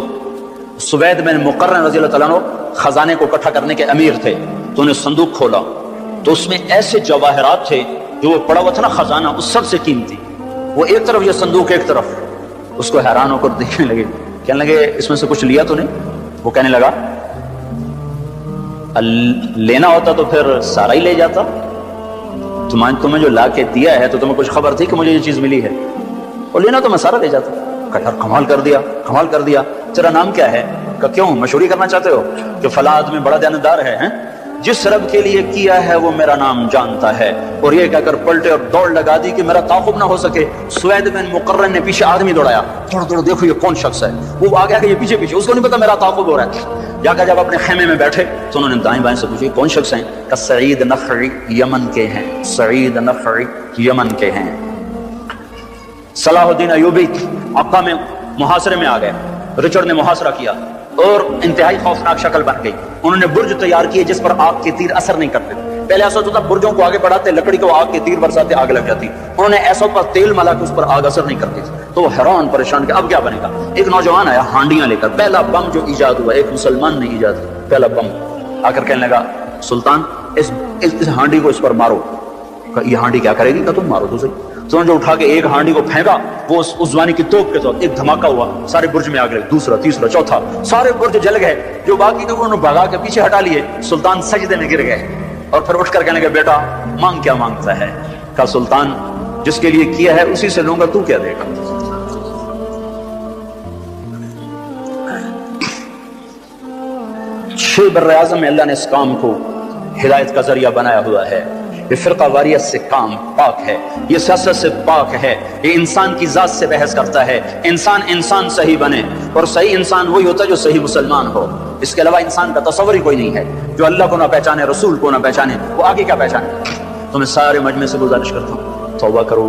سوید بن مقرن رضی اللہ تعالیٰ عنہ خزانے کو اکٹھا کرنے کے امیر تھے، تو انہیں صندوق کھولا تو اس میں ایسے جواہرات تھے جو وہ پڑا ہوا تھا نا خزانہ، اس سب سے قیمتی، وہ ایک طرف یہ صندوق ایک طرف۔ اس کو حیران ہو کر دیکھنے لگے، کہنے لگے اس میں سے کچھ لیا تو نہیں؟ وہ کہنے لگا لینا ہوتا تو پھر سارا ہی لے جاتا، تمہیں جو لا کے دیا ہے تو تمہیں کچھ خبر تھی کہ مجھے یہ چیز ملی ہے، اور لینا تو میں سارا لے جاتا۔ کہا کمال کر دیا، تیرا نام کیا ہے؟ کہ کیوں مشہوری کرنا چاہتے ہو کہ فلاں آدمی بڑا دیانتدار ہے؟ جس رب کے لیے کیا ہے وہ میرا نام جانتا ہے۔ اور یہ کہہ کر پلٹے اور دوڑ لگا دی کہ میرا تعاقب نہ ہو سکے۔ سوید بن مقرن نے پیچھے آدمی دوڑایا، تھوڑا دیکھو یہ کون شخص ہے، وہ آگے آگے یہ پیچھے، اس کو نہیں پتا میرا تعاقب ہو رہا ہے۔ جا کر جب اپنے خیمے میں بیٹھے تو انہوں نے دائیں بائیں سے پوچھا کون شخص ہیں؟ کہ سعید نخعی یمن کے ہیں، سعید نخعی یمن کے ہیں۔ صلاح الدین ایوبی عقا میں محاصرے میں آ گئے، رچرڈ نے محاصرہ کیا اور انتہائی خوفناک شکل بن گئی۔ انہوں نے برج تیار کیے جس پر آگ کے تیر اثر نہیں کرتے۔ پہلے ایسا ہوتا تھا برجوں کو آگے بڑھاتے، لکڑی کو آگ کے تیر برساتے، آگ لگ جاتی۔ انہوں نے ایسا پر تیل ملا کہ اس پر آگ اثر نہیں کرتی تھی، تو وہ حیران پریشان کہ اب کیا بنے گا۔ ایک نوجوان آیا ہانڈیاں لے کر، پہلا بم جو ایجاد ہوا، ایک مسلمان نے ایجاد کیا پہلا بم، آ کر کہنے لگا سلطان اس ہانڈی کو اس پر مارو۔ یہ ہانڈی کیا کرے گی؟ کہ تم مارو تو صحیح۔ تو انہوں نے جو اٹھا کے ایک ہانڈی کو پھینکا، وہ اس زمانے کی توپ کے ساتھ ایک دھماکہ ہوا، سارے برج میں آگ لگی، دوسرا تیسرا چوتھا، سارے برج جل گئے۔ جو باقی تھے انہوں نے بھگا کے پیچھے ہٹا لیے۔ سلطان سجدے میں گر گئے اور پھر اٹھ کر کہنے لگے بیٹا مانگ کیا مانگتا ہے؟ کہا سلطان جس کے لیے کیا ہے اسی سے لوں گا، تو کیا دے گا؟ چھ بر اعظم میں اللہ نے اس کام کو ہدایت کا ذریعہ بنایا ہوا ہے۔ یہ فرقہ واریت سے کام پاک ہے، یہ سیاست سے پاک ہے، یہ انسان کی ذات سے بحث کرتا ہے۔ انسان صحیح بنے، اور صحیح انسان وہی ہوتا ہے جو صحیح مسلمان ہو۔ اس کے علاوہ انسان کا تصور ہی کوئی نہیں ہے۔ جو اللہ کو نہ پہچانے، رسول کو نہ پہچانے، وہ آگے کیا پہچانے؟ تو میں سارے مجمع سے گزارش کرتا ہوں توبہ کرو،